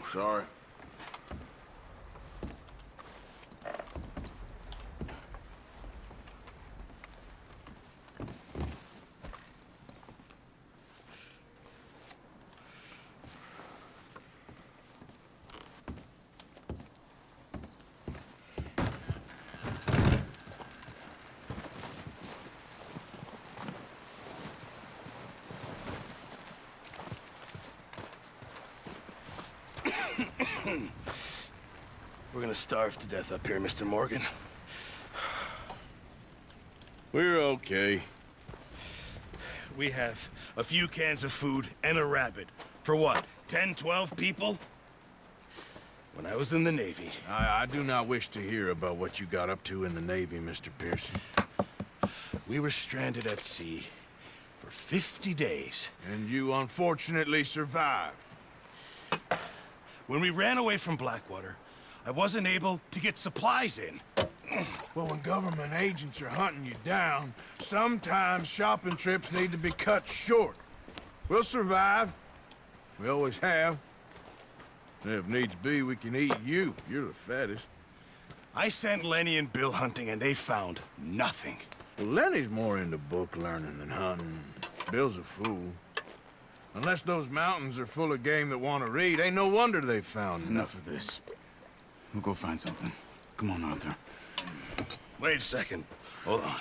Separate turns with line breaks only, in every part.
sorry.
We're gonna starve to death up here, Mr. Morgan.
We're okay.
We have a few cans of food and a rabbit. For what, 10, 12 people? When I was in the Navy...
I do not wish to hear about what you got up to in the Navy, Mr. Pearson.
We were stranded at sea for 50 days.
And you unfortunately survived.
When we ran away from Blackwater, I wasn't able to get supplies in.
Well, when government agents are hunting you down, sometimes shopping trips need to be cut short. We'll survive. We always have. And if needs be, we can eat you. You're the fattest.
I sent Lenny and Bill hunting, and they found nothing.
Well, Lenny's more into book learning than hunting. Bill's a fool. Unless those mountains are full of game that want to read, ain't no wonder they found
Enough of this. We'll go find something. Come on, Arthur.
Wait a second. Hold on.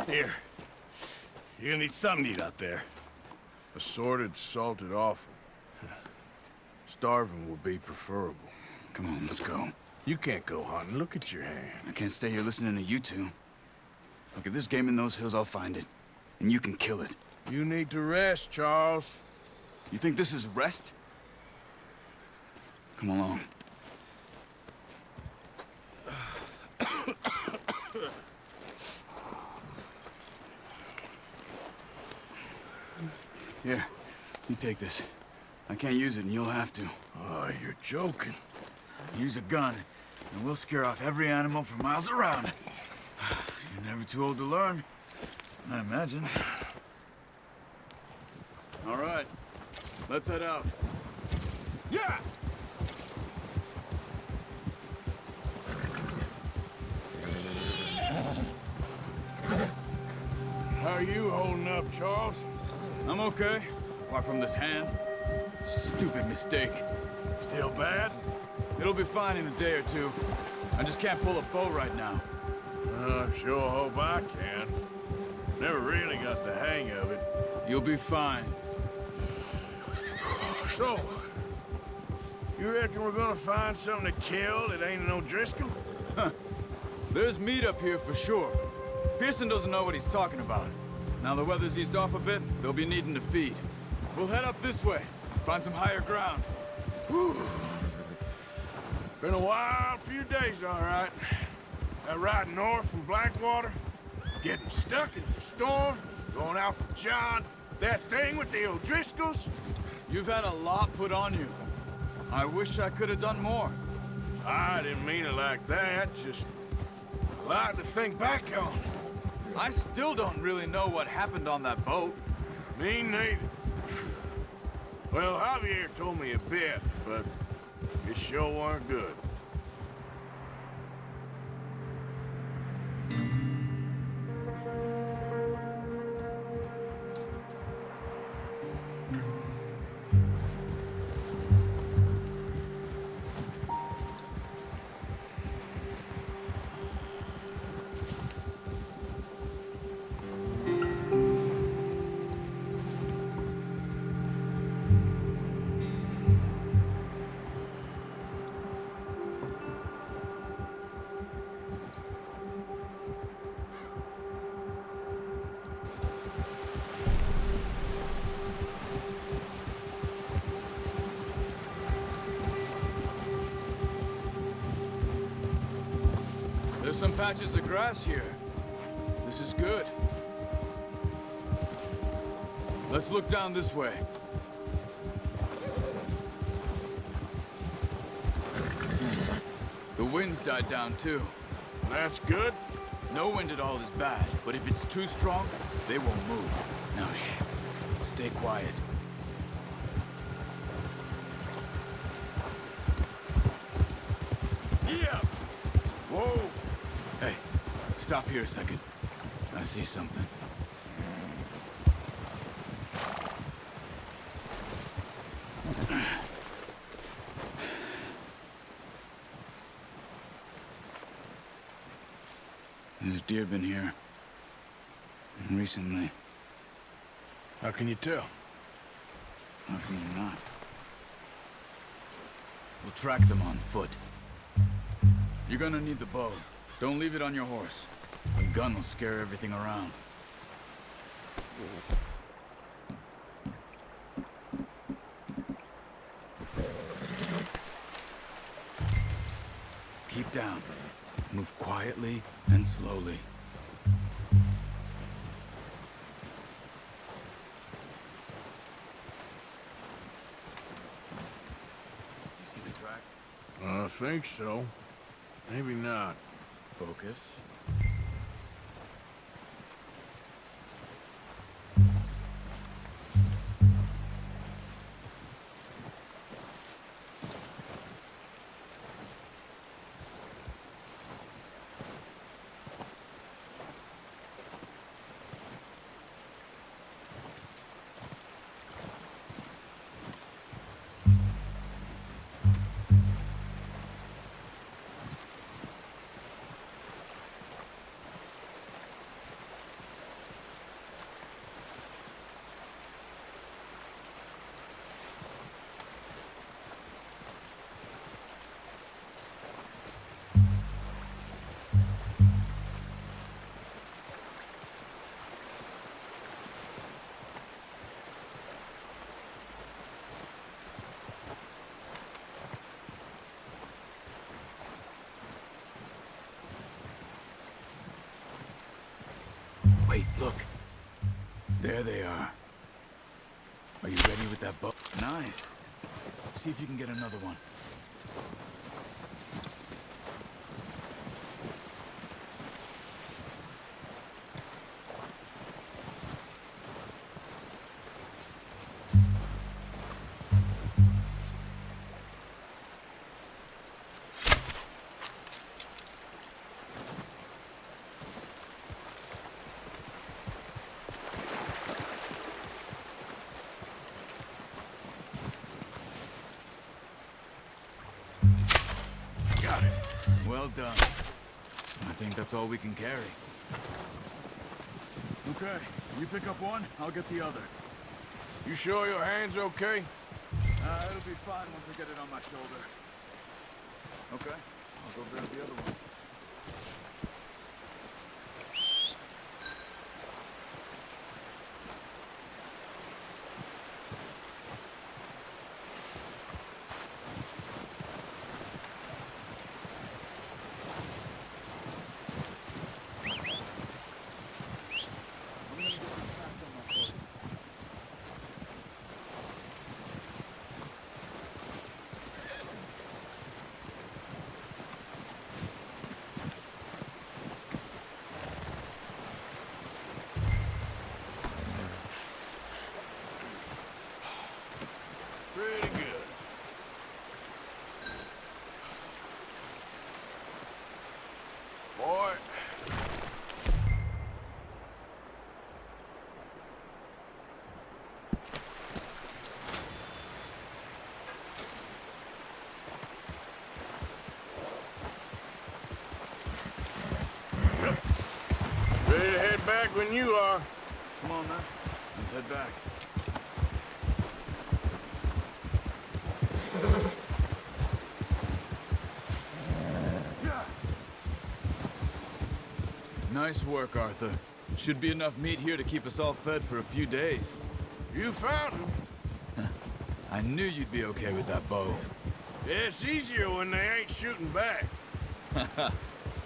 Here. You're gonna need something to eat out there.
Assorted, salted offal. Starving would be preferable.
Come on, let's go.
You can't go hunting. Look at your hand.
I can't stay here listening to you two. Look, if there's game in those hills, I'll find it. And you can kill it.
You need to rest, Charles.
You think this is rest? Come along. Here, you take this. I can't use it, and you'll have to.
Oh, you're joking.
Use a gun, and we'll scare off every animal for miles around. You're never too old to learn, I imagine. All right, let's head out.
Yeah! How are you holding up, Charles?
I'm okay, apart from this hand. Stupid mistake.
Still bad?
It'll be fine in a day or two. I just can't pull a bow right now.
I sure hope I can. Never really got the hang of it.
You'll be fine.
So, you reckon we're gonna find something to kill that ain't no Driscoll?
There's meat up here for sure. Pearson doesn't know what he's talking about. Now the weather's eased off a bit, they'll be needing to feed. We'll head up this way, find some higher ground.
Whew. Been a wild few days, all right. That ride north from Blackwater, getting stuck in the storm, going out for John, that thing with the O'Driscolls.
You've had a lot put on you. I wish I could have done more.
I didn't mean it like that, just a lot to think back on.
I still don't really know what happened on that boat.
Me neither. Well, Javier told me a bit, but it sure weren't good.
There's some patches of grass here. This is good. Let's look down this way. The wind's died down too.
That's good.
No wind at all is bad, but if it's too strong, they won't move. Now shh. Stay quiet.
Whoa!
Hey, stop here a second. I see something. There's deer been here. Recently.
How can you tell?
How can you not? We'll track them on foot. You're gonna need the bow. Don't leave it on your horse. A gun will scare everything around. Keep down. Move quietly and slowly. You see the tracks?
I think so. Maybe not.
Focus. Wait, look. There they are. Are you ready with that bow? Nice. See if you can get another one.
Got it.
Well done. I think that's all we can carry. Okay, you pick up one, I'll get the other.
You sure your hand's okay?
It'll be fine once I get it on my shoulder. Okay, I'll go grab the other one.
Pretty good. Boy. Ready to head back when you are.
Come on, man. Let's head back. Nice work, Arthur. Should be enough meat here to keep us all fed for a few days.
You found him.
I knew you'd be okay with that bow.
Yeah, it's easier when they ain't shooting back.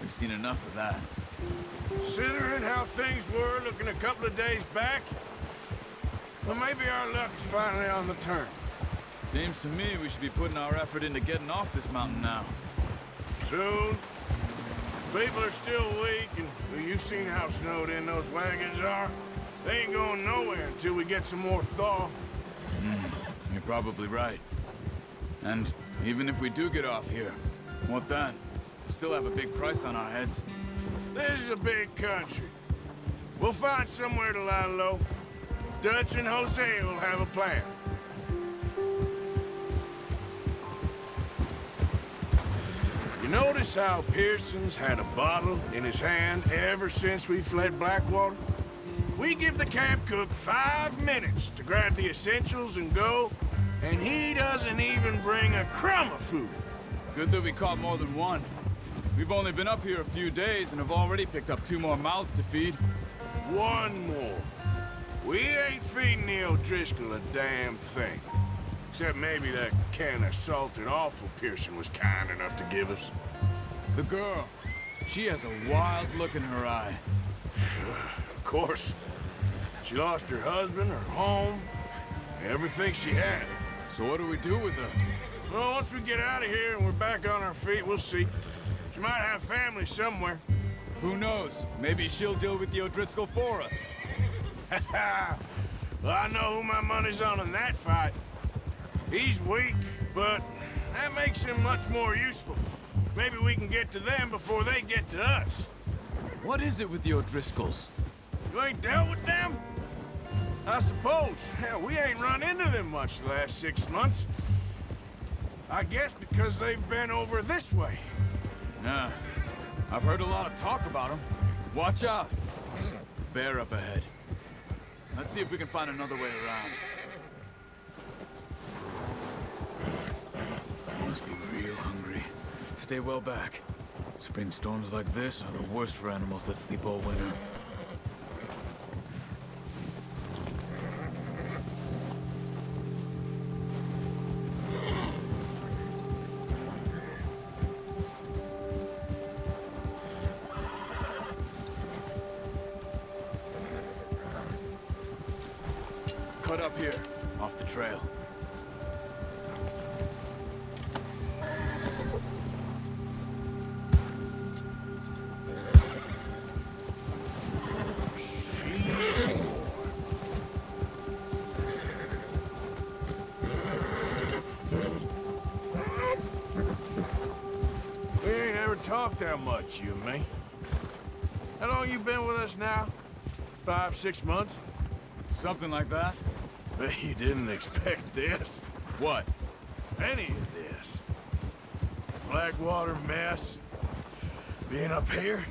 We've seen enough of that.
Considering how things were looking a couple of days back, well, maybe our luck is finally on the turn.
Seems to me we should be putting our effort into getting off this mountain now.
Soon. People are still weak, and well, you've seen how snowed in those wagons are. They ain't going nowhere until we get some more thaw.
You're probably right. And even if we do get off here, what then? Still have a big price on our heads.
This is a big country. We'll find somewhere to lie low. Dutch and Jose will have a plan. You notice how Pearson's had a bottle in his hand ever since we fled Blackwater? We give the camp cook 5 minutes to grab the essentials and go, and he doesn't even bring a crumb of food.
Good that we caught more than one. We've only been up here a few days and have already picked up 2 more mouths to feed.
One more. We ain't feeding the O'Driscoll a damn thing. Except maybe that can of salted offal Pearson was kind enough to give us.
The girl, she has a wild look in her eye.
Of course. She lost her husband, her home, everything she had.
So what do we do with her?
Well, once we get out of here and we're back on our feet, we'll see. She might have family somewhere.
Who knows? Maybe she'll deal with the O'Driscoll for us.
Well, I know who my money's on in that fight. He's weak, but that makes him much more useful. Maybe we can get to them before they get to us.
What is it with the O'Driscolls?
You ain't dealt with them? I suppose. Hell, we ain't run into them much the last 6 months. I guess because they've been over this way.
Nah. I've heard a lot of talk about them. Watch out. Bear up ahead. Let's see if we can find another way around. Must be real hungry. Stay well back. Spring storms like this are the worst for animals that sleep all winter. Cut up here, off the trail.
We ain't ever talked that much, you and me. How long you been with us now? 5, 6 months?
Something like that?
Bet you didn't expect this.
What?
Any of this. Blackwater mess. Being up here?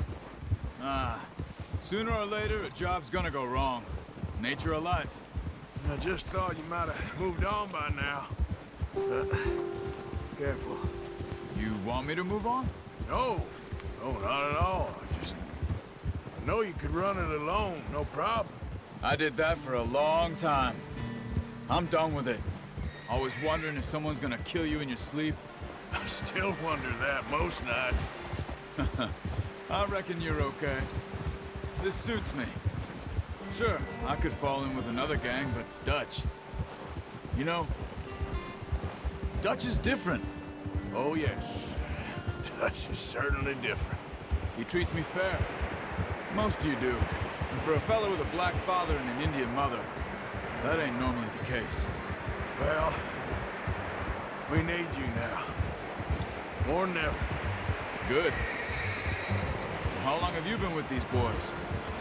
Sooner or later, a job's gonna go wrong. Nature of life.
I just thought you might have moved on by now. Careful.
You want me to move on?
No. No, not at all. I know you could run it alone, no problem.
I did that for a long time. I'm done with it. Always wondering if someone's gonna kill you in your sleep.
I still wonder that most nights.
I reckon you're okay. This suits me. Sure, I could fall in with another gang, but Dutch. You know, Dutch is different.
Oh, yes. Dutch is certainly different.
He treats me fair. Most of you do. And for a fellow with a black father and an Indian mother, that ain't normally the case.
Well, we need you now. More than ever.
Good. How long have you been with these boys?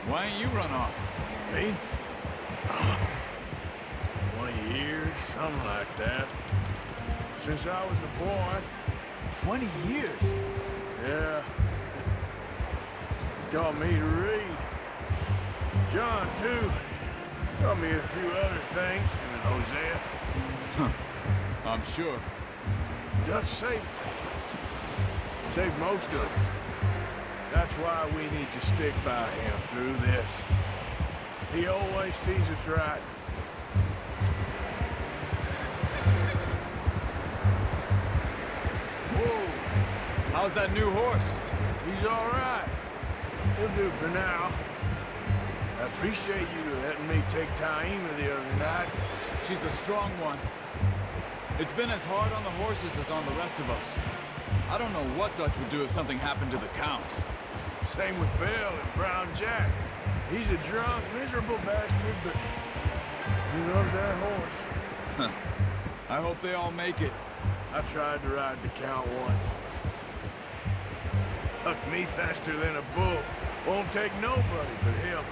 Why ain't you run off?
Me? 20 years, something like that. Since I was a boy.
20 years?
Yeah. Taught me to read. John, too. Taught me a few other things, him and Hosea.
I'm sure.
Dutch saved most of us. That's why we need to stick by him through this. He always sees us right.
Whoa! How's that new horse?
He's all right. He'll do for now. I appreciate you letting me take Taima the other night.
She's a strong one. It's been as hard on the horses as on the rest of us. I don't know what Dutch would do if something happened to the Count.
Same with Bill and Brown Jack. He's a drunk, miserable bastard, but he loves that horse.
I hope they all make it.
I tried to ride the Count once. Buck me faster than a bull. Won't take nobody but him.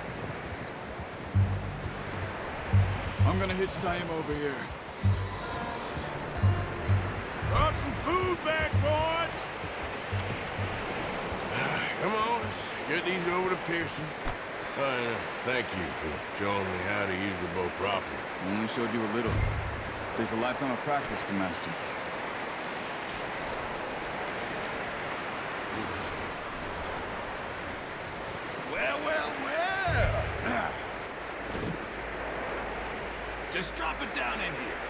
I'm gonna hitch tie him over here.
Brought some food back, boys. Come on, let's get these over to Pearson. Thank you for showing me how to use the bow properly.
I only showed you a little. Takes a lifetime of practice to master.
Well, well, well. Just drop it down in here.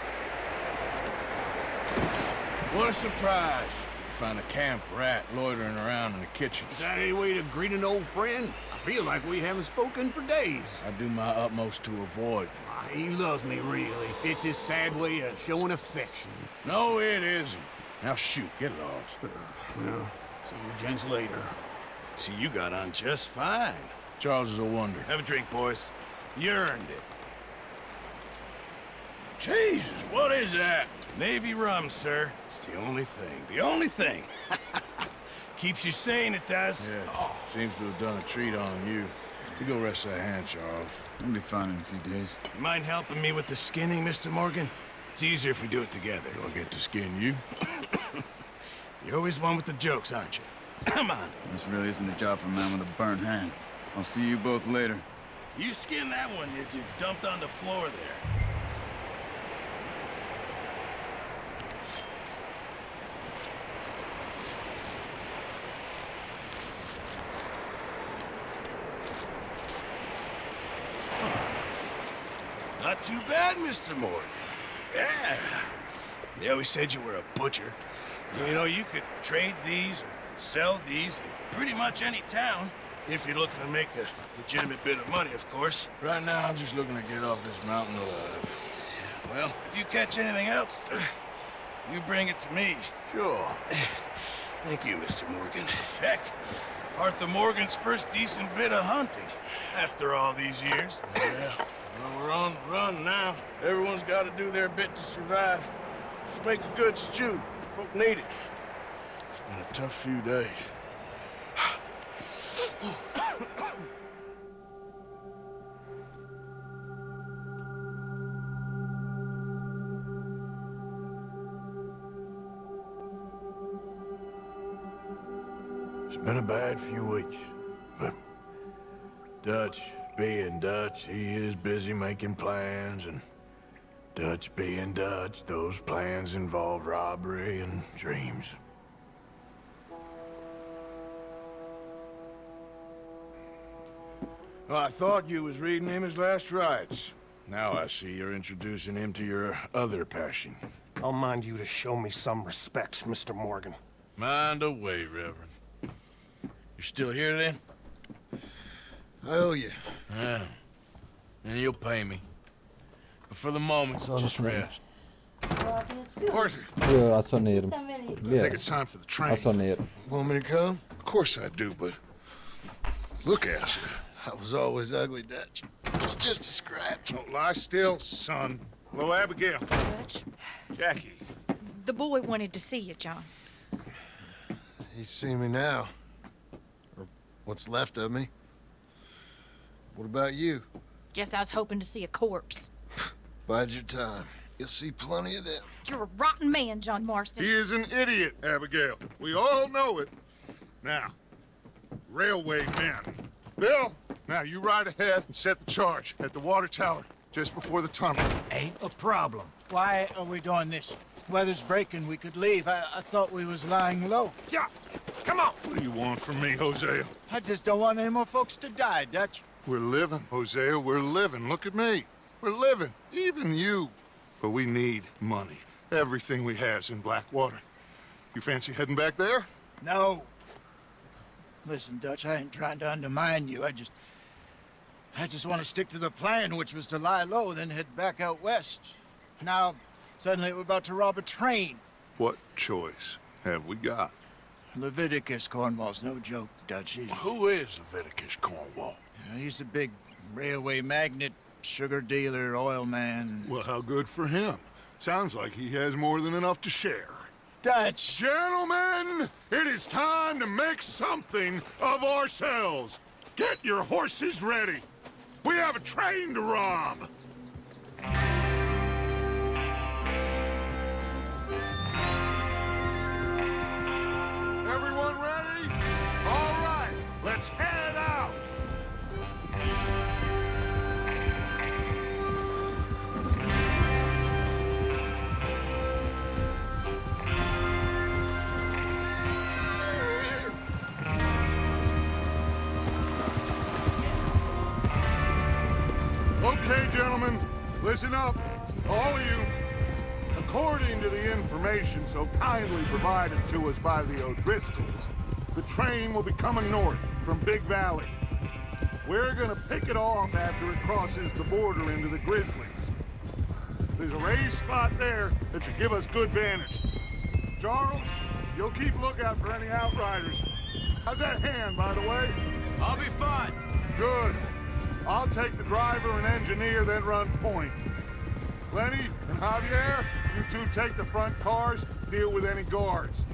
What a surprise. Find a camp rat loitering around in the kitchen.
Is that any way to greet an old friend? I feel like we haven't spoken for days.
I do my utmost to avoid you.
He loves me, really. It's his sad way of showing affection.
No, it isn't. Now shoot, get lost.
Well, see you gents later.
See, you got on just fine.
Charles is a wonder.
Have a drink, boys. You earned it.
Jesus, what is that?
Navy rum, sir. It's the only thing. The only thing. Keeps you sane, it does.
Yes, seems to have done a treat on you. You go rest that hand, Charles.
I'll be fine in a few days.
You mind helping me with the skinning, Mr. Morgan? It's easier if we do it together.
Do I get to skin you?
You're always one with the jokes, aren't you? Come on.
This really isn't a job for a man with a burnt hand. I'll see you both later.
You skin that one that you dumped on the floor there. Not too bad, Mr. Morgan. Yeah. They always said you were a butcher. You know, you could trade these or sell these in pretty much any town. If you're looking to make a legitimate bit of money, of course.
Right now, I'm just looking to get off this mountain alive.
Well, if you catch anything else, you bring it to me.
Sure.
Thank you, Mr. Morgan. Heck, Arthur Morgan's first decent bit of hunting after all these years.
Yeah. Well, we're on the run now. Everyone's got to do their bit to survive. Just make a good stew. Folk need it. It's been a tough few days. It's been a bad few weeks, but Dutch being Dutch, he is busy making plans, and Dutch being Dutch, those plans involve robbery and dreams. Well, I thought you was reading him his last rites. Now I see you're introducing him to your other passion.
I'll mind you to show me some respect, Mr. Morgan.
Mind away, Reverend. You still here, then?
I owe you.
Yeah. And you'll pay me. But for the moment, just rest.
Arthur,
Yo, az sonra yerim.
I
I
Bir
think it's time for the train.
az sonra yerim.
Want me to come?
Of course I do, but look at you.
I was always ugly, Dutch. It's just a scratch.
Don't lie still, son. Hello, Abigail.
Dutch,
Jackie.
the boy wanted to see you, John.
He's seen me now. Or what's left of me. What about you?
Guess I was hoping to see a corpse.
Bide your time. You'll see plenty of them.
You're a rotten man, John Marston.
He is an idiot, Abigail. We all know it. Now, railway men. Bill, now you ride ahead and set the charge at the water tower just before the tunnel.
Ain't a problem. Why are we doing this? Weather's breaking. We could leave. I thought we was lying low.
Yeah, come on. What do you want from me, Hosea?
I just don't want any more folks to die, Dutch.
We're living, Hosea. We're living. Look at me. We're living. Even you. But we need money. Everything we has in Blackwater. You fancy heading back there?
No. Listen, Dutch, I ain't trying to undermine you. I just want to stick to the plan, which was to lie low, then head back out west. Now, suddenly we're about to rob a train.
What choice have we got?
Leviticus Cornwall's no joke, Dutch.
Who is Leviticus Cornwall?
He's a big railway magnate, sugar dealer, oil man.
Well, how good for him. Sounds like he has more than enough to share.
Dutch!
Gentlemen, it is time to make something of ourselves. Get your horses ready. We have a train to rob. Everyone ready? All right, let's head out. Okay, gentlemen, listen up, all of you. According to the information so kindly provided to us by the O'Driscolls, the train will be coming north from Big Valley. We're gonna pick it off after it crosses the border into the Grizzlies. There's a raised spot there that should give us good vantage. Charles, you'll keep lookout for any outriders. How's that hand, by the way?
I'll be fine.
Good. I'll take the driver and engineer, then run point. Lenny and Javier, you two take the front cars, deal with any guards.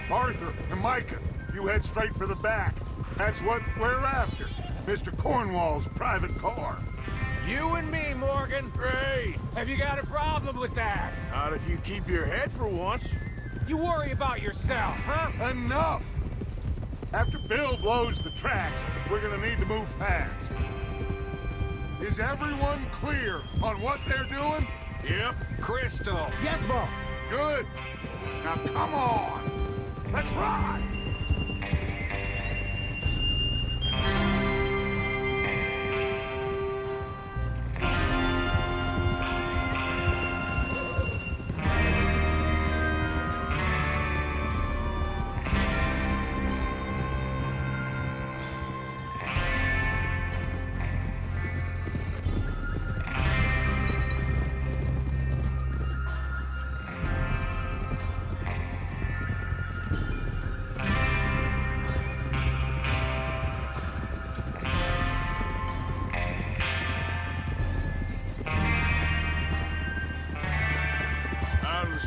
Arthur and Micah, you head straight for the back. That's what we're after. Mr. Cornwall's private car.
You and me, Morgan.
Great.
Have you got a problem with that?
Not if you keep your head for once.
You worry about yourself, huh?
Enough! After Bill blows the tracks, we're gonna need to move fast. Is everyone clear on what they're doing?
Yep.
Crystal.
Yes, boss!
Good. Now come on. Let's ride.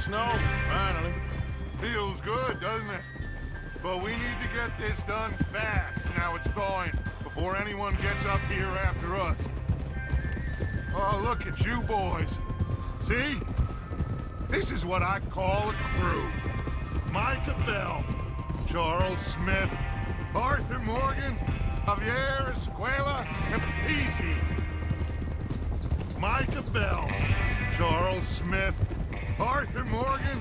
Snow, finally.
Feels good, doesn't it? But we need to get this done fast, now it's thawing, before anyone gets up here after us. Oh, look at you boys. See? This is what I call a crew. Micah Bell, Charles Smith, Arthur Morgan, Javier Escuela, and Peasy. Micah Bell, Charles Smith, Arthur Morgan,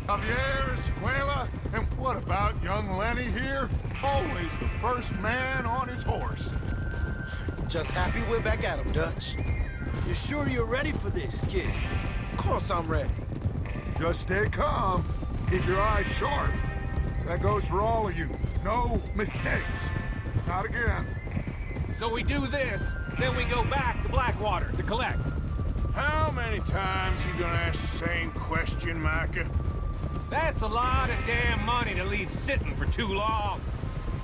Javier Escuela, and what about young Lenny here? Always the first man on his horse.
Just happy we're back at him, Dutch.
You sure you're ready for this, kid?
Of course I'm ready.
Just stay calm. Keep your eyes sharp. That goes for all of you. No mistakes. Not again.
So we do this, then we go back to Blackwater to collect.
How many times you gonna ask the same question, Micah?
That's a lot of damn money to leave sitting for too long.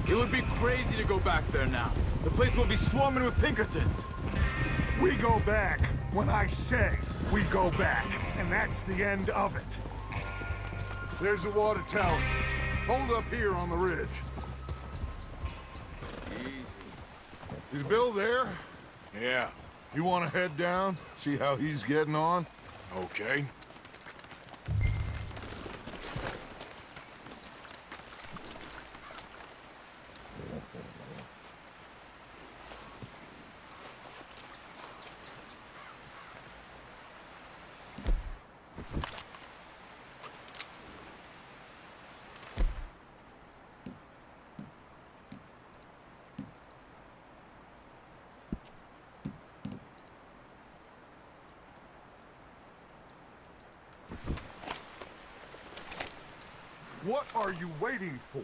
It would be crazy to go back there now. The place will be swarming with Pinkertons.
We go back when I say we go back, and that's the end of it. There's the water tower. Hold up here on the ridge. Easy. Is Bill there?
Yeah.
You want to head down, see how he's getting on?
Okay.
What are you waiting for?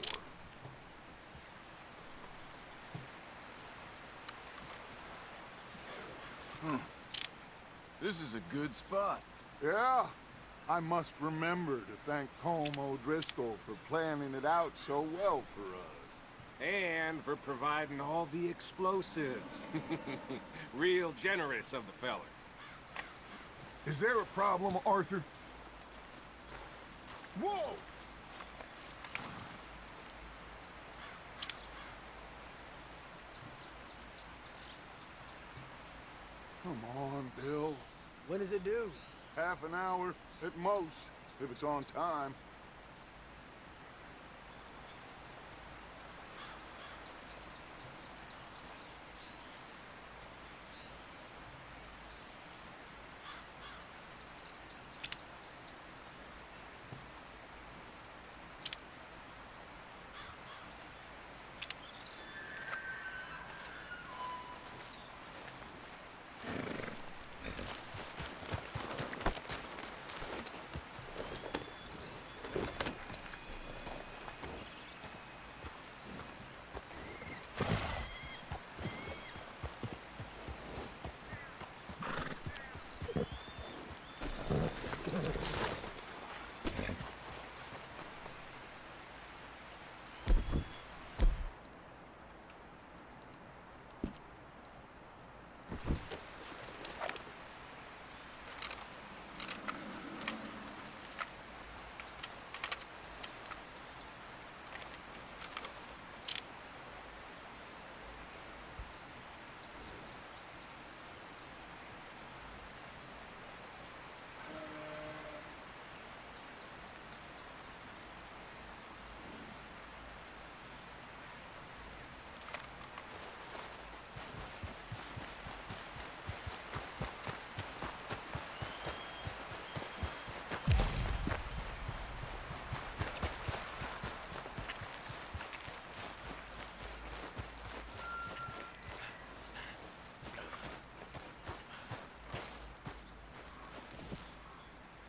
This is a good spot.
Yeah, I must remember to thank Colm O'Driscoll for planning it out so well for us.
And for providing all the explosives. Real generous of the feller.
Is there a problem, Arthur? Whoa!
does it do?
Half an hour at most, if it's on time.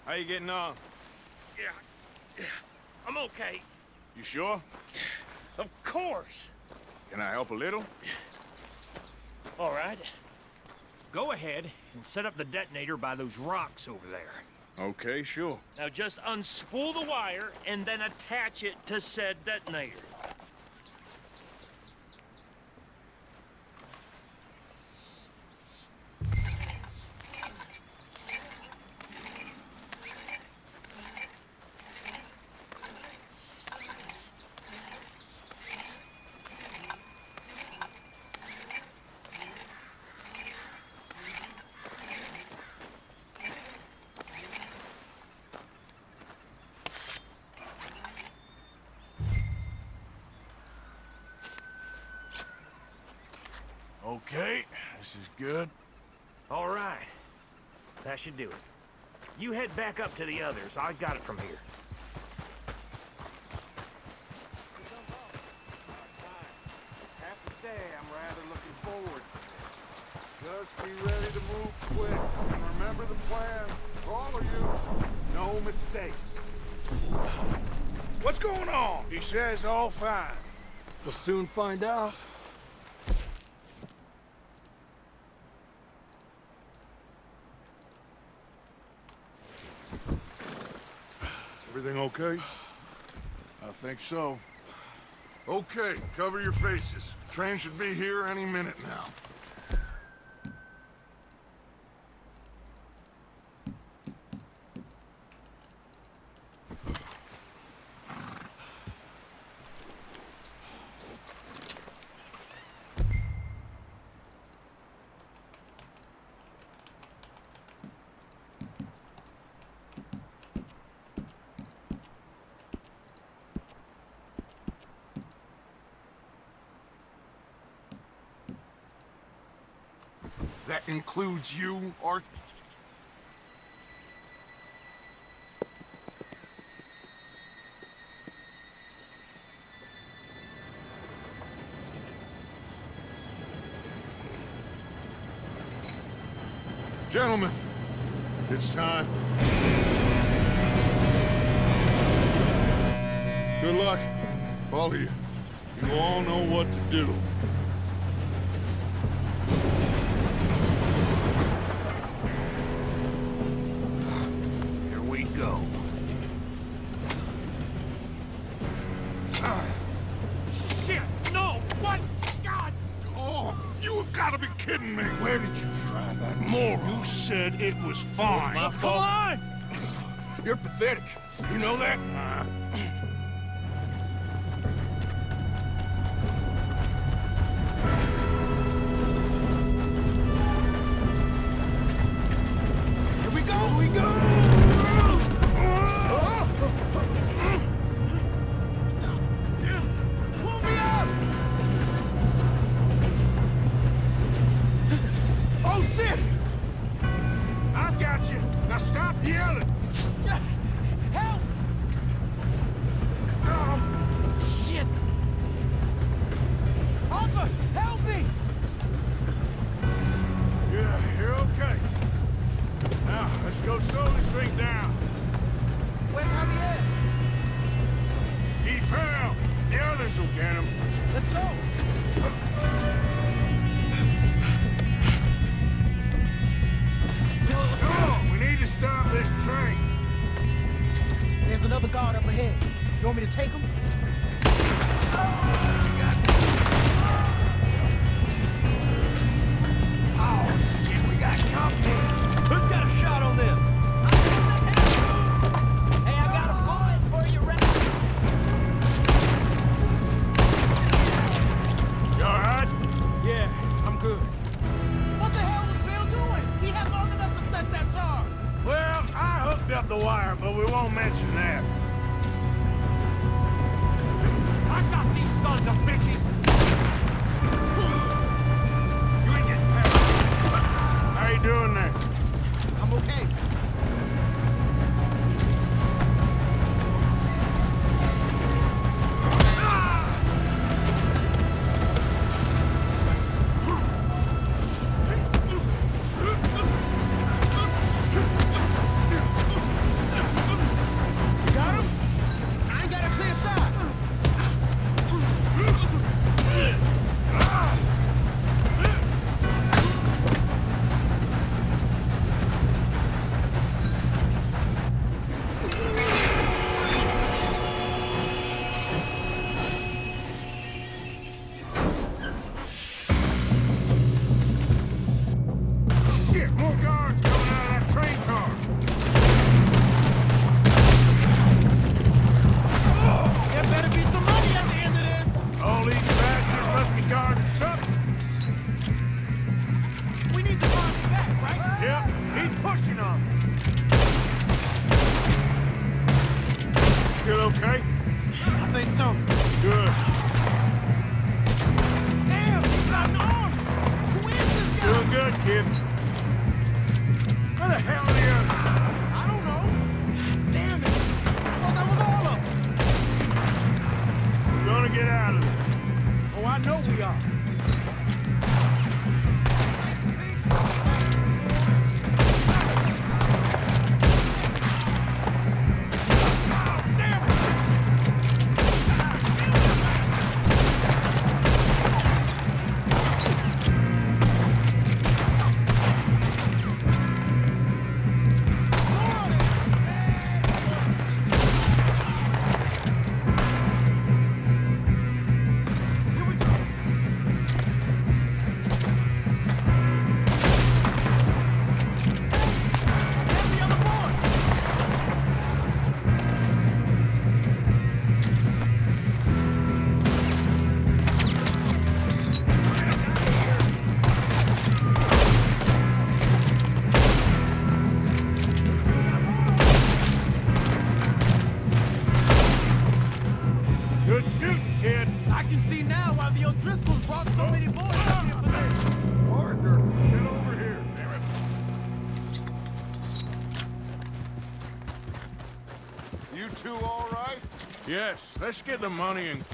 How you getting on?
Yeah, I'm okay.
You sure?
Of course.
Can I help a little?
All right. Go ahead and set up the detonator by those rocks over there.
Okay, sure.
Now just unspool the wire and then attach it to said detonator.
Okay, this is good.
All right. That should do it. You head back up to the others. I got it from here.
Have to say, I'm rather looking forward. Just be ready to move quick. And remember the plan. For all of you, no mistakes.
What's going on? He says all fine.
We'll soon find out.
Everything okay?
I think so.
Okay, cover your faces. Train should be here any minute now. That includes you, Arthur? Gentlemen, it's time. Good luck, all of you. You all know what to do.
Here we go. Shit! No! What? God!
Oh, you have got to be kidding me!
Where did you find that moron?
You said it was fine.
My
Come
fault.
on!
You're pathetic. You know that? This'll get him.
Let's go.
Come on, we need to stop this train.
There's another guard up ahead. You want me to take him?
Oh, shit, we got company. Who's got a shot on them?
Hey, I got a bullet for you, Red.
You all right?
Yeah, I'm good. What the hell was Bill doing? He had long enough to set that charge.
Well, I hooked up the wire, but we won't mention that.
I got these sons of bitches.
You ain't getting past. How you doing there?
I'm okay. Got him? I ain't got a clear shot.
Shit, more guards coming out of that train car.
There better be some money at the end of this.
All these bastards must be guarding something.
We need to find him back, right?
Yep, he's pushing on me. Still okay?
I think so.
Good.
Damn, he's got an arm. Who is this guy?
Doing good, kid. Where the hell are the others?
I don't know. Damn it. I thought that was all of them.
We're gonna get out of this.
Oh, I know we are. Damn it. Here we go. Get the other boy.
Good shooting, kid.
I can see now why the O'Driscolls brought so many boys up here for this.
Arthur, get over here. Damn it. You two all right?
Yes, let's get the money and...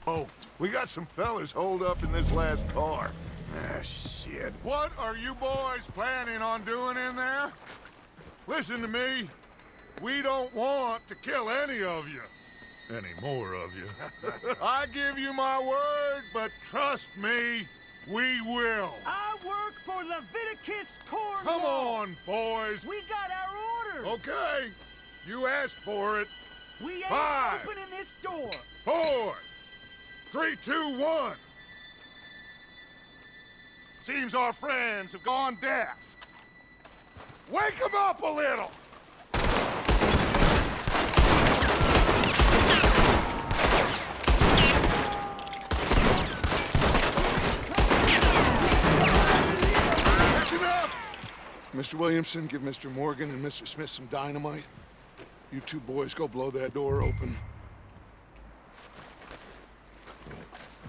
Oh, we got some fellas holed up in this last car.
Ah, shit.
What are you boys planning on doing in there? Listen to me. We don't want to kill any of you. Any more of you. I give you my word, but trust me, we will.
I work for Leviticus Corps.
Come on, boys.
We got our orders.
Okay, you asked for it.
We ain't
5,
opening this door.
4, 3, 2, 1. Seems our friends have gone deaf. Wake them up a little. Mr. Williamson, give Mr. Morgan and Mr. Smith some dynamite. You two boys go blow that door open.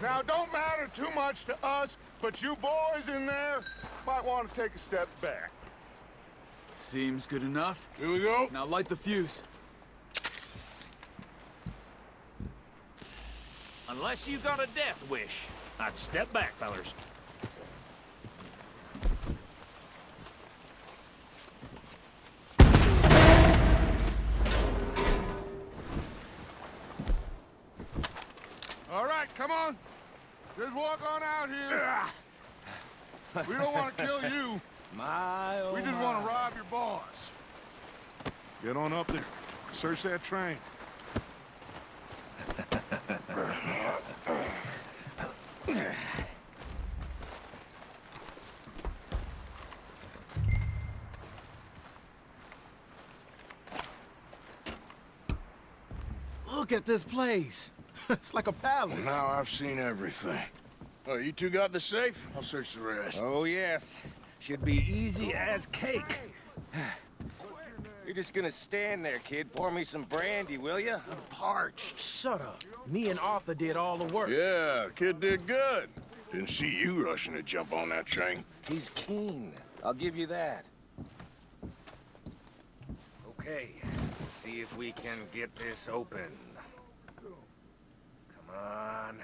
Now, don't matter too much to us, but you boys in there might want to take a step back.
Seems good enough.
Here we go.
Now light the fuse.
Unless you got a death wish, I'd step back, fellers.
Just walk on out here. We don't want to kill you. We just want to rob your boss. Get on up there. Search that train.
Look at this place. It's like a palace.
Now I've seen everything. Oh, you two got the safe? I'll search the rest.
Oh, yes. Should be easy as cake. You're just gonna stand there, kid. Pour me some brandy, will you? I'm parched.
Shut up. Me and Arthur did all the work.
Yeah, kid did good. Didn't see you rushing to jump on that train.
He's keen. I'll give you that. Okay, let's see if we can get this open. Come on.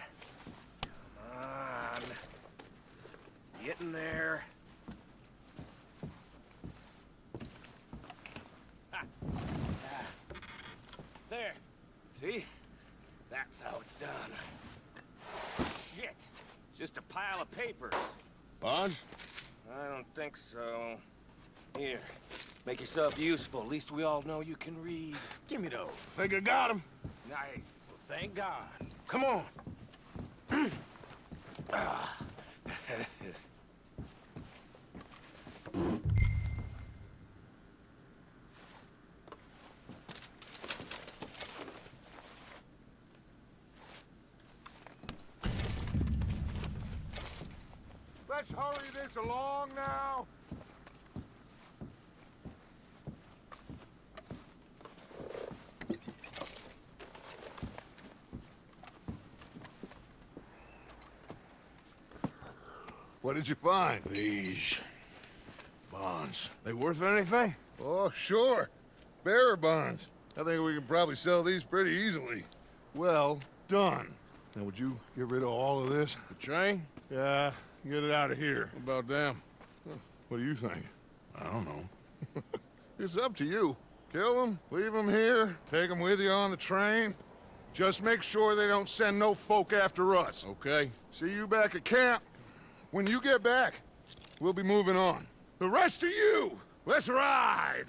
Come on. Get in there. There. See? That's how it's done. Shit. Just a pile of papers.
Bonds?
I don't think so. Here. Make yourself useful. At least we all know you can read.
Give me those.
Think I got him.
Nice.
Thank God.
Come on.
Let's hurry this along now. What did you find?
These bonds. They worth anything?
Oh, sure. Bearer bonds. I think we can probably sell these pretty easily. Well done. Now, would you get rid of all of this?
The train?
Yeah, get it out of here.
What about them?
What do you think?
I don't know.
It's up to you. Kill them, leave them here, take them with you on the train. Just make sure they don't send no folk after us.
Okay.
See you back at camp. When you get back, we'll be moving on. The rest of you, let's ride!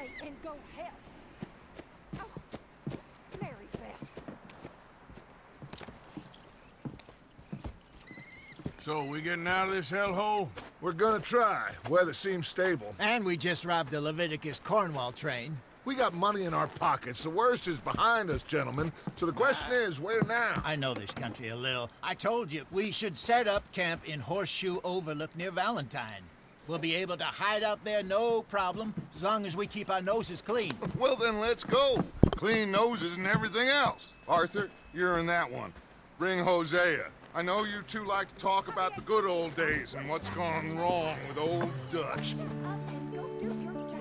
way and go help. Oh, Mary Beth.
So, we getting out of this hellhole?
We're gonna try. Weather seems stable.
And we just robbed the Leviticus Cornwall train.
We got money in our pockets. The worst is behind us, gentlemen. So the question is, where now?
I know this country a little. I told you, we should set up camp in Horseshoe Overlook near Valentine. We'll be able to hide out there, no problem, as long as we keep our noses clean.
Well, then let's go. Clean noses and everything else. Arthur, you're in that one. Bring Hosea. I know you two like to talk about the good old days and what's gone wrong with old Dutch.
And go do your job.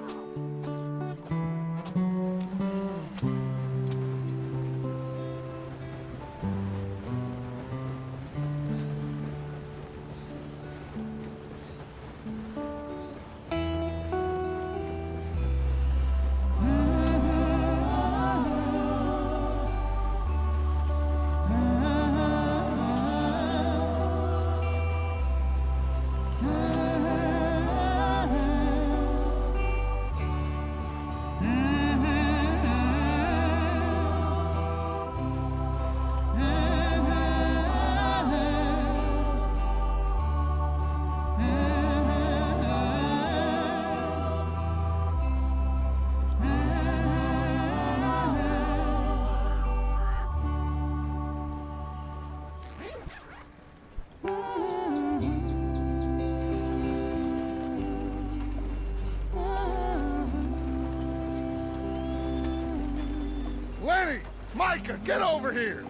Lenny! Micah, get over here!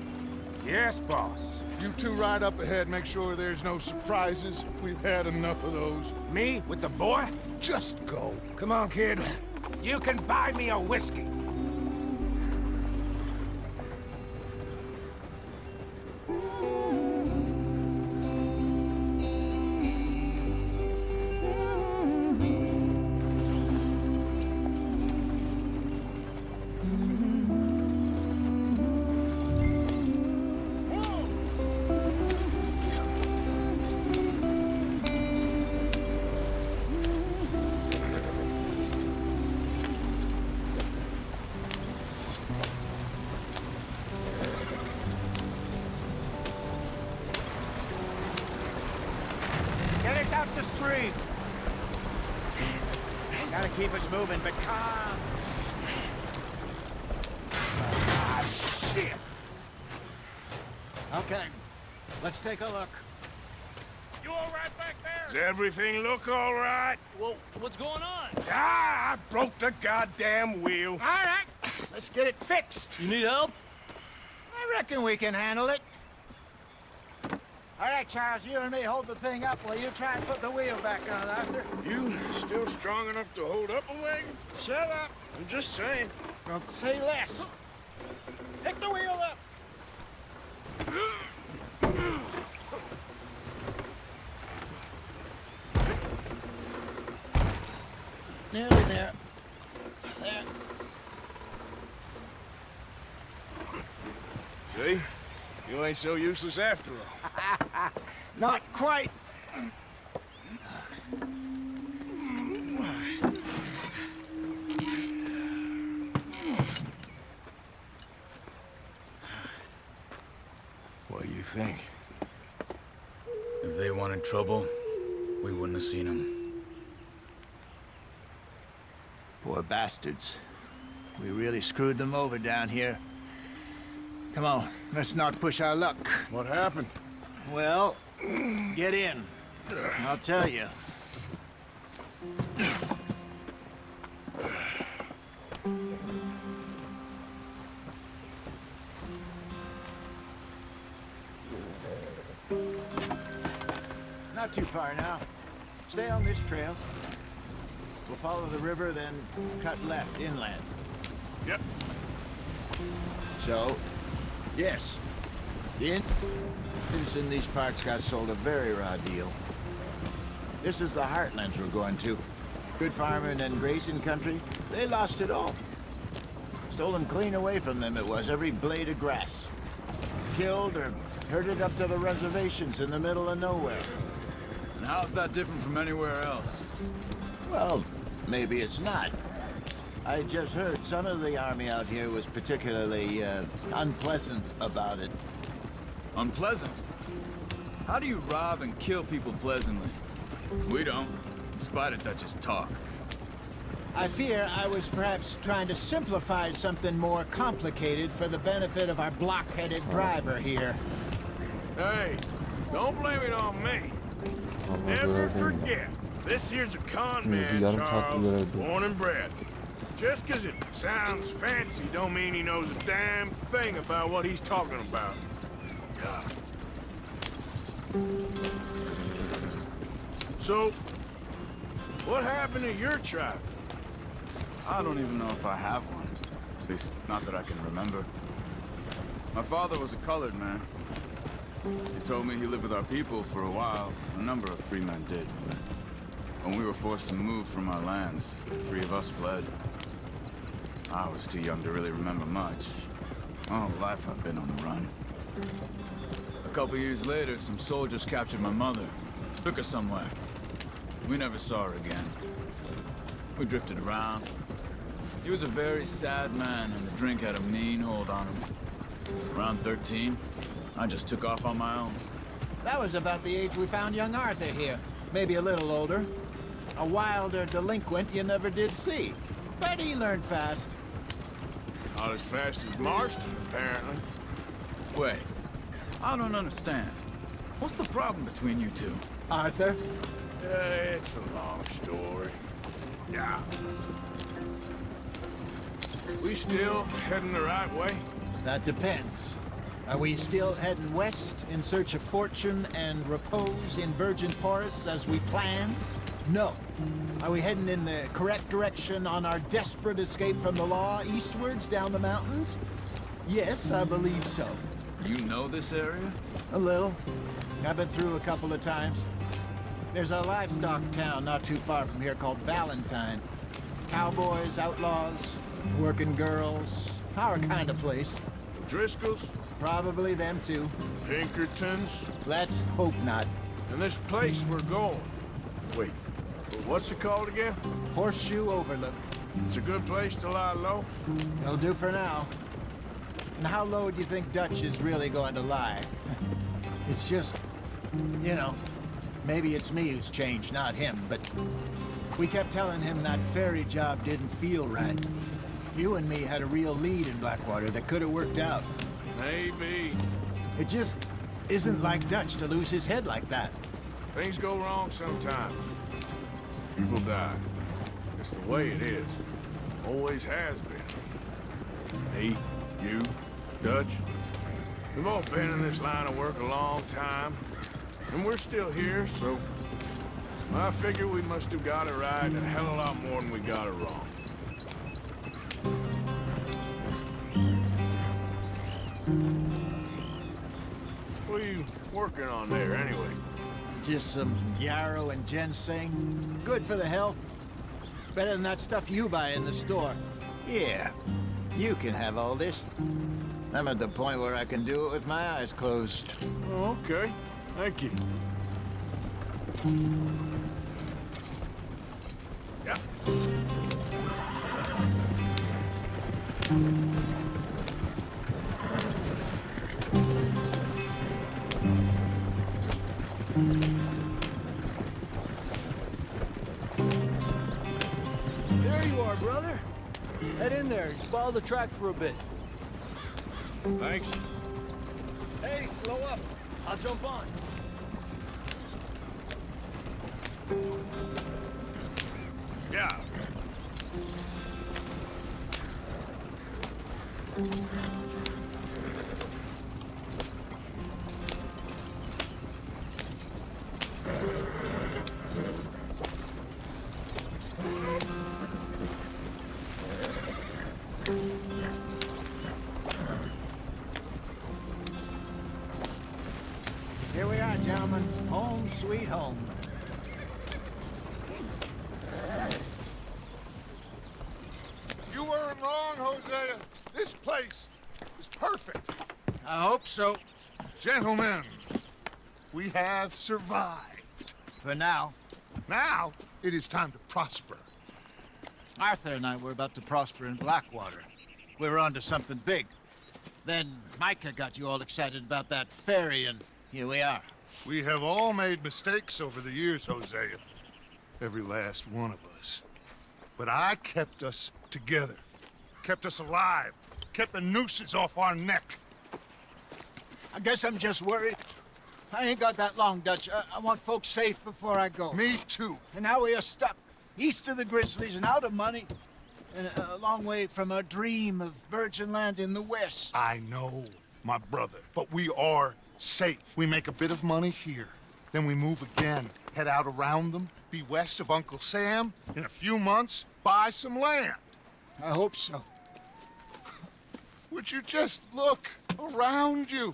Yes, boss.
You two ride up ahead, make sure there's no surprises. We've had enough of those.
Me with the boy?
Just go.
Come on, kid. You can buy me a whiskey.
Get us out the stream. Gotta keep us moving, but calm.
Ah, shit!
Okay, let's take a look.
You all right back there?
Does everything look all right?
Well, what's going on?
Ah, I broke the goddamn wheel.
All right, let's get it fixed.
You need help?
I reckon we can handle it. All right, Charles, you and me hold the thing up while you try and put the wheel back on, Arthur.
You still strong enough to hold up a wagon?
Shut up.
I'm just saying.
Don't say less. Pick the wheel up. Nearly there. There.
See? You ain't so useless after all.
Not quite.
What do you think?
If they wanted trouble, we wouldn't have seen them.
Poor bastards. We really screwed them over down here. Come on, let's not push our luck.
What happened?
Well, get in. I'll tell you. Not too far now. Stay on this trail. We'll follow the river, then cut left inland.
Yep.
So, yes, the Indians in these parts got sold a very raw deal. This is the heartlands we're going to. Good farming and grazing country, they lost it all. Stolen clean away from them it was, every blade of grass. Killed or herded up to the reservations in the middle of nowhere.
And how's that different from anywhere else?
Well, maybe it's not. I just heard some of the army out here was particularly unpleasant about it.
Unpleasant? How do you rob and kill people pleasantly? We don't, in spite of Dutch's talk.
I fear I was perhaps trying to simplify something more complicated for the benefit of our block-headed driver here.
Hey, don't blame it on me. Never forget, this here's a con man, Charles, born and bred. Just 'cause it sounds fancy don't mean he knows a damn thing about what he's talking about. God. So, what happened to your tribe?
I don't even know if I have one. At least, not that I can remember. My father was a colored man. He told me he lived with our people for a while. A number of free men did. When we were forced to move from our lands, the three of us fled. I was too young to really remember much. My whole life I've been on the run. A couple years later, some soldiers captured my mother. Took her somewhere. We never saw her again. We drifted around. He was a very sad man, and the drink had a mean hold on him. Around 13, I just took off on my own.
That was about the age we found young Arthur here. Maybe a little older. A wilder delinquent you never did see. But he learned fast.
Not as fast as Marston, apparently.
Wait, I don't understand. What's the problem between you two?
Arthur?
It's a long story. Yeah. We still heading the right way?
That depends. Are we still heading west in search of fortune and repose in virgin forests as we planned? No. Are we heading in the correct direction on our desperate escape from the law eastwards down the mountains? Yes, I believe so.
You know this area?
A little. I've been through a couple of times. There's a livestock town not too far from here called Valentine. Cowboys, outlaws, working girls, our kind of place.
Driscolls?
Probably them too.
Pinkertons?
Let's hope not.
And this place we're going. Wait, what's it called again?
Horseshoe Overlook.
It's a good place to lie low?
It'll do for now. And how low do you think Dutch is really going to lie? It's just, you know, maybe it's me who's changed, not him, but we kept telling him that ferry job didn't feel right. You and me had a real lead in Blackwater that could have worked out.
Maybe.
It just isn't like Dutch to lose his head like that.
Things go wrong sometimes. People die. It's the way it is. Always has been. Me, you, Dutch. We've all been in this line of work a long time. And we're still here, so I figure we must have got it right a hell of a lot more than we got it wrong. What are you working on there, anyway?
Just some yarrow and ginseng. Good for the health. Better than that stuff you buy in the store. Yeah, you can have all this. I'm at the point where I can do it with my eyes closed.
Oh, okay. Thank you. Yeah.
There you are, brother. Head in there. Follow the track for a bit.
Thanks.
Hey, slow up. I'll jump on.
Yeah.
Here we are, gentlemen. Home sweet home.
You weren't wrong, Hosea. This place is perfect.
I hope so.
Gentlemen, we have survived.
For now.
Now, it is time to prosper.
Arthur and I were about to prosper in Blackwater. We were onto something big. Then Micah got you all excited about that ferry, and here we are.
We have all made mistakes over the years, Hosea. Every last one of us. But I kept us together. Kept us alive. Kept the nooses off our neck.
I guess I'm just worried. I ain't got that long, Dutch. I want folks safe before I go.
Me too.
And now we are stuck, east of the Grizzlies and out of money, and a long way from our dream of virgin land in the west.
I know, my brother, but we are safe. We make a bit of money here, then we move again, head out around them, be west of Uncle Sam, in a few months, buy some land.
I hope so.
Would you just look around you?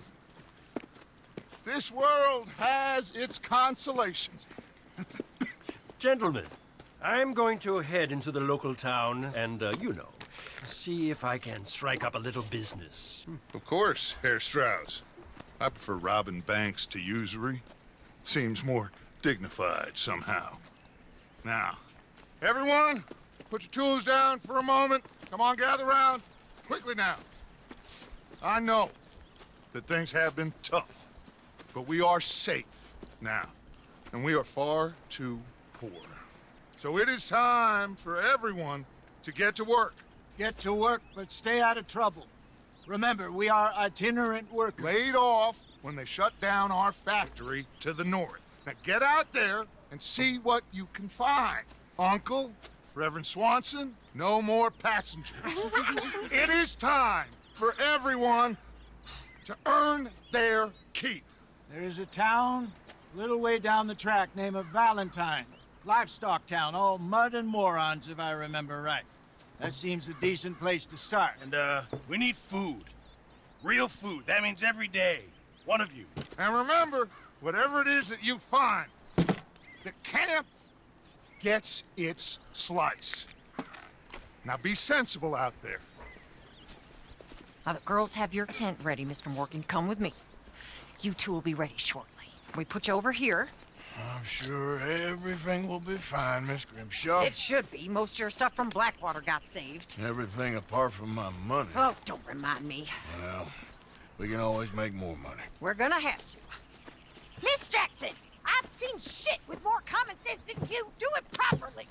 This world has its consolations.
Gentlemen, I'm going to head into the local town and, see if I can strike up a little business.
Of course, Herr Strauss. I prefer robbing banks to usury. Seems more dignified somehow. Now, everyone, put your tools down for a moment. Come on, gather round. Quickly now. I know that things have been tough, but we are safe now, and we are far too poor. So it is time for everyone to get to work.
Get to work, but stay out of trouble. Remember, we are itinerant workers.
Laid off when they shut down our factory to the north. Now get out there and see what you can find. Uncle, Reverend Swanson, no more passengers. It is time for everyone to earn their keep.
There is a town a little way down the track named Valentine. Livestock town, all mud and morons, if I remember right. That seems a decent place to start.
And, we need food. Real food. That means every day. One of you.
And remember, whatever it is that you find, the camp gets its slice. Now be sensible out there.
Now the girls have your tent ready, Mr. Morgan. Come with me. You two will be ready shortly. We put you over here.
I'm sure everything will be fine, Miss Grimshaw.
It should be. Most of your stuff from Blackwater got saved.
Everything apart from my money.
Oh, don't remind me.
Well, we can always make more money.
We're gonna have to. Miss Jackson, I've seen shit with more common sense than you. Do it properly.